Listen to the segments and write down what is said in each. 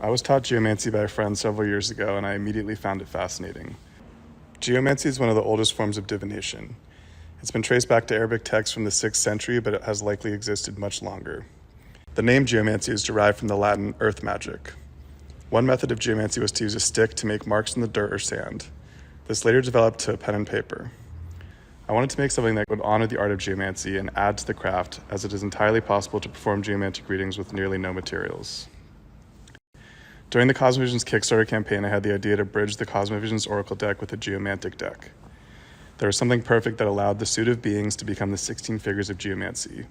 I was taught geomancy by a friend several years ago, and I immediately found it fascinating. Geomancy is one of the oldest forms of divination. It's been traced back to Arabic texts from the 6th century, but it has likely existed much longer. The name geomancy is derived from the Latin earth magic. One method of geomancy was to use a stick to make marks in the dirt or sand. This later developed to pen and paper. I wanted to make something that would honor the art of geomancy and add to the craft, as it is entirely possible to perform geomantic readings with nearly no materials. During the Cosmovisions Kickstarter campaign, I had the idea to bridge the Cosmovisions Oracle deck with a geomantic deck. There was something perfect that allowed the suit of beings to become the 16 figures of geomancy.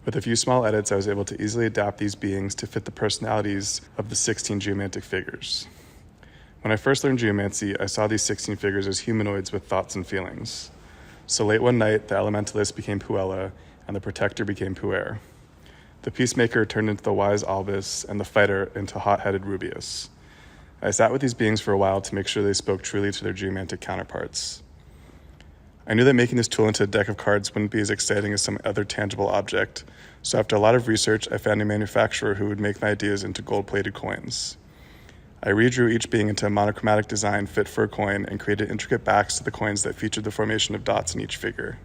With a few small edits, I was able to easily adapt these beings to fit the personalities of the 16 geomantic figures. When I first learned geomancy, I saw these 16 figures as humanoids with thoughts and feelings. So late one night, the elementalist became Puella, and the protector became Puer. The peacemaker turned into the wise Albus, and the fighter into hot-headed Rubius. I sat with these beings for a while to make sure they spoke truly to their geomantic counterparts. I knew that making this tool into a deck of cards wouldn't be as exciting as some other tangible object, so after a lot of research, I found a manufacturer who would make my ideas into gold-plated coins. I redrew each being into a monochromatic design fit for a coin and created intricate backs to the coins that featured the formation of dots in each figure.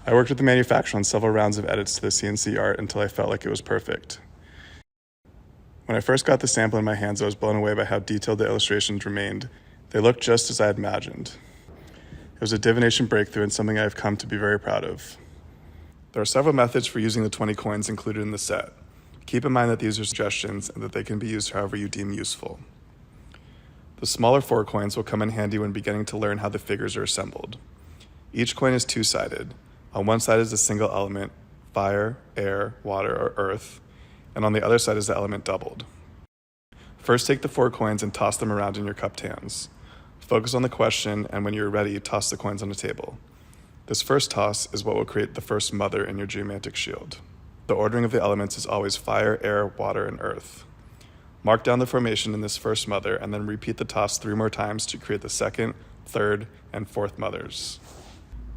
I worked with the manufacturer on several rounds of edits to the CNC art until I felt like it was perfect. When I first got the sample in my hands, I was blown away by how detailed the illustrations remained. They looked just as I had imagined. It was a divination breakthrough and something I have come to be very proud of. There are several methods for using the 20 coins included in the set. Keep in mind that these are suggestions and that they can be used however you deem useful. The smaller 4 coins will come in handy when beginning to learn how the figures are assembled. Each coin is two-sided. On one side is a single element, fire, air, water, or earth, and on the other side is the element doubled. First, take the 4 coins and toss them around in your cupped hands. Focus on the question, and when you're ready, toss the coins on the table. This first toss is what will create the first mother in your geomantic shield. The ordering of the elements is always fire, air, water, and earth. Mark down the formation in this first mother, and then repeat the toss 3 more times to create the second, third, and fourth mothers.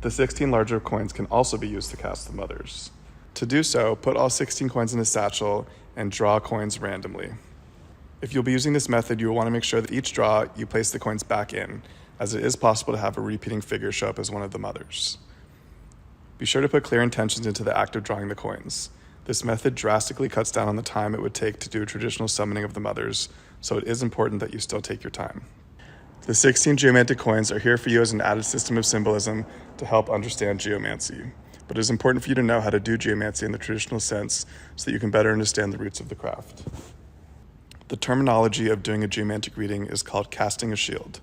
The 16 larger coins can also be used to cast the mothers. To do so, put all 16 coins in a satchel and draw coins randomly. If you'll be using this method, you will want to make sure that each draw you place the coins back in, as it is possible to have a repeating figure show up as one of the mothers. Be sure to put clear intentions into the act of drawing the coins. This method drastically cuts down on the time it would take to do a traditional summoning of the mothers, so it is important that you still take your time. The 16 geomantic coins are here for you as an added system of symbolism to help understand geomancy, but it is important for you to know how to do geomancy in the traditional sense so that you can better understand the roots of the craft. The terminology of doing a geomantic reading is called casting a shield.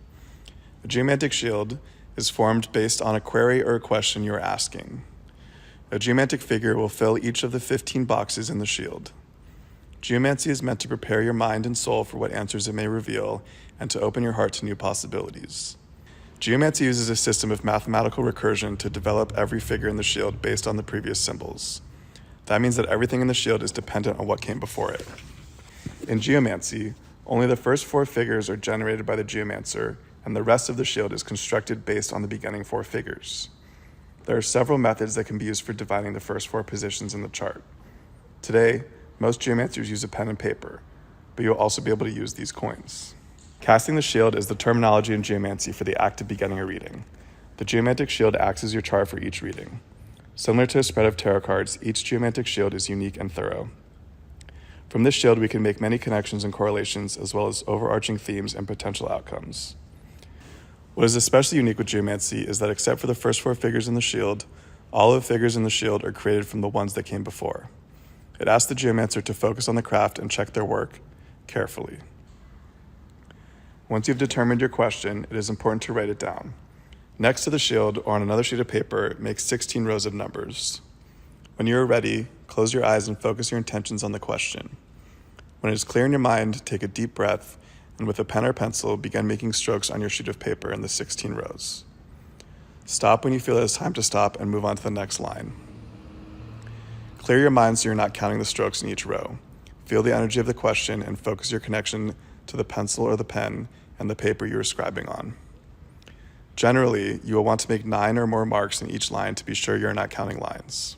A geomantic shield is formed based on a query or a question you are asking. A geomantic figure will fill each of the 15 boxes in the shield. Geomancy is meant to prepare your mind and soul for what answers it may reveal and to open your heart to new possibilities. Geomancy uses a system of mathematical recursion to develop every figure in the shield based on the previous symbols. That means that everything in the shield is dependent on what came before it. In geomancy, only the first 4 figures are generated by the geomancer, and the rest of the shield is constructed based on the beginning 4 figures. There are several methods that can be used for dividing the first 4 positions in the chart. Today, most geomancers use a pen and paper, but you'll also be able to use these coins. Casting the shield is the terminology in geomancy for the act of beginning a reading. The geomantic shield acts as your chart for each reading. Similar to a spread of tarot cards, each geomantic shield is unique and thorough. From this shield, we can make many connections and correlations, as well as overarching themes and potential outcomes. What is especially unique with geomancy is that except for the first 4 figures in the shield, all of the figures in the shield are created from the ones that came before. It asks the geomancer to focus on the craft and check their work carefully. Once you've determined your question, it is important to write it down. Next to the shield, or on another sheet of paper, make 16 rows of numbers. When you are ready, close your eyes and focus your intentions on the question. When it is clear in your mind, take a deep breath, and with a pen or pencil, begin making strokes on your sheet of paper in the 16 rows. Stop when you feel it is time to stop and move on to the next line. Clear your mind so you're not counting the strokes in each row. Feel the energy of the question and focus your connection to the pencil or the pen and the paper you're scribing on. Generally, you will want to make 9 or more marks in each line to be sure you're not counting lines.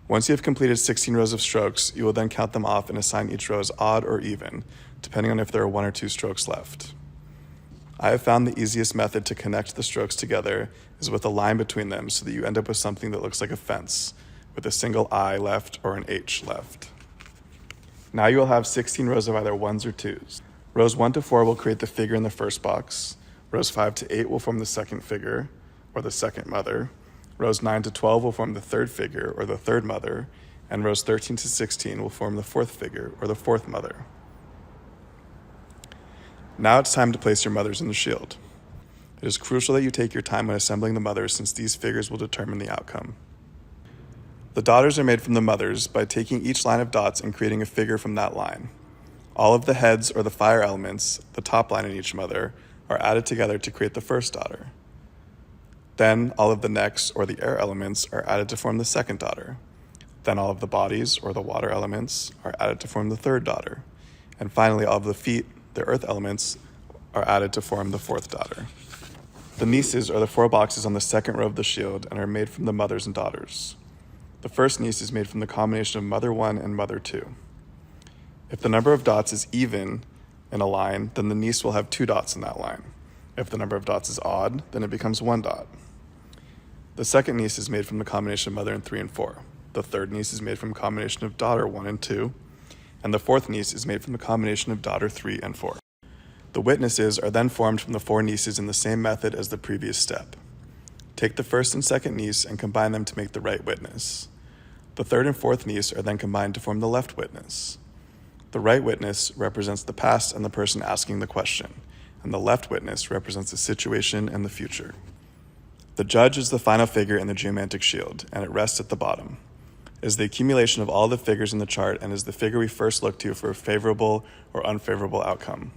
Once you have completed 16 rows of strokes, you will then count them off and assign each row as odd or even, depending on if there are 1 or 2 strokes left. I have found the easiest method to connect the strokes together is with a line between them so that you end up with something that looks like a fence, with a single I left or an H left. Now you will have 16 rows of either 1s or 2s. Rows 1 to 4 will create the figure in the first box. Rows 5 to 8 will form the second figure, or the second mother. Rows 9 to 12 will form the third figure, or the third mother, and rows 13 to 16 will form the fourth figure, or the fourth mother. Now it's time to place your mothers in the shield. It is crucial that you take your time when assembling the mothers since these figures will determine the outcome. The daughters are made from the mothers by taking each line of dots and creating a figure from that line. All of the heads or the fire elements, the top line in each mother, are added together to create the first daughter. Then all of the necks or the air elements are added to form the second daughter. Then all of the bodies or the water elements are added to form the third daughter. And finally all of the feet, the earth elements, are added to form the fourth daughter. The nieces are the 4 boxes on the second row of the shield and are made from the mothers and daughters. The first niece is made from the combination of mother 1 and mother 2. If the number of dots is even in a line, then the niece will have 2 dots in that line. If the number of dots is odd, then it becomes 1 dot. The second niece is made from the combination of mother and 3 and 4. The third niece is made from a combination of daughter 1 and 2. And the fourth niece is made from the combination of daughter 3 and 4. The witnesses are then formed from the 4 nieces in the same method as the previous step. Take the first and second niece and combine them to make the right witness. The third and fourth niece are then combined to form the left witness. The right witness represents the past and the person asking the question, and the left witness represents the situation and the future. The judge is the final figure in the geomantic shield, and it rests at the bottom. It is the accumulation of all the figures in the chart and is the figure we first look to for a favorable or unfavorable outcome.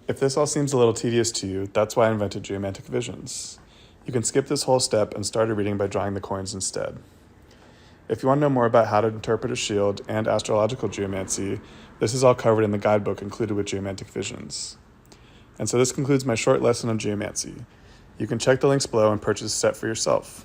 If this all seems a little tedious to you, that's why I invented Geomantic Visions. You can skip this whole step and start a reading by drawing the coins instead. If you want to know more about how to interpret a shield and astrological geomancy, this is all covered in the guidebook included with Geomantic Visions. And so this concludes my short lesson on geomancy. You can check the links below and purchase a set for yourself.